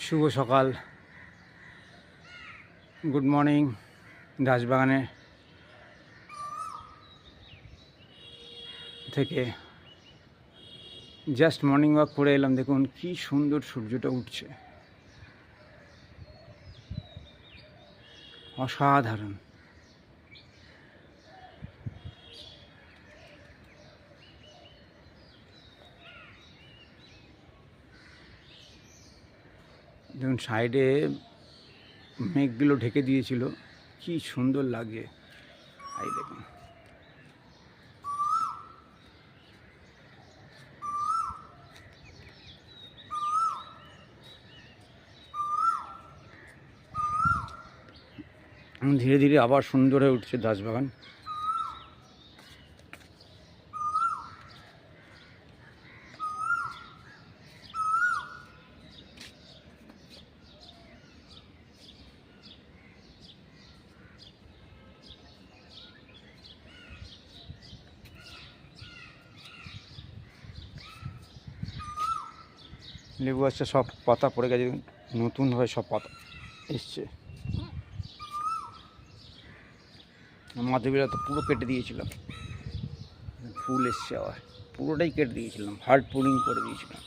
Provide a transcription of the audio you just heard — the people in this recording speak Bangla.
শুভ সকাল, গুড মর্নিং। দাসবাগানে থেকে জাস্ট মর্নিং ওয়াক করে এলাম। দেখুন কি সুন্দর সূর্যটা উঠছে, অসাধারণ। দেখুন সাইডে মেঘগুলো ঢেকে দিয়েছিল, কি সুন্দর লাগে। এই দেখুন ধীরে ধীরে আবার সুন্দর হয়ে উঠছে দাসবাগান। লেবু গাছটা সব পাতা পড়ে গেছে, নতুনভাবে সব পাতা এসছে। মাধবীরা তো পুরো কেটে দিয়েছিলাম, ফুল এসছে আবার, পুরোটাই কেটে দিয়েছিলাম, হার্ড পুলিং করে দিয়েছিলাম।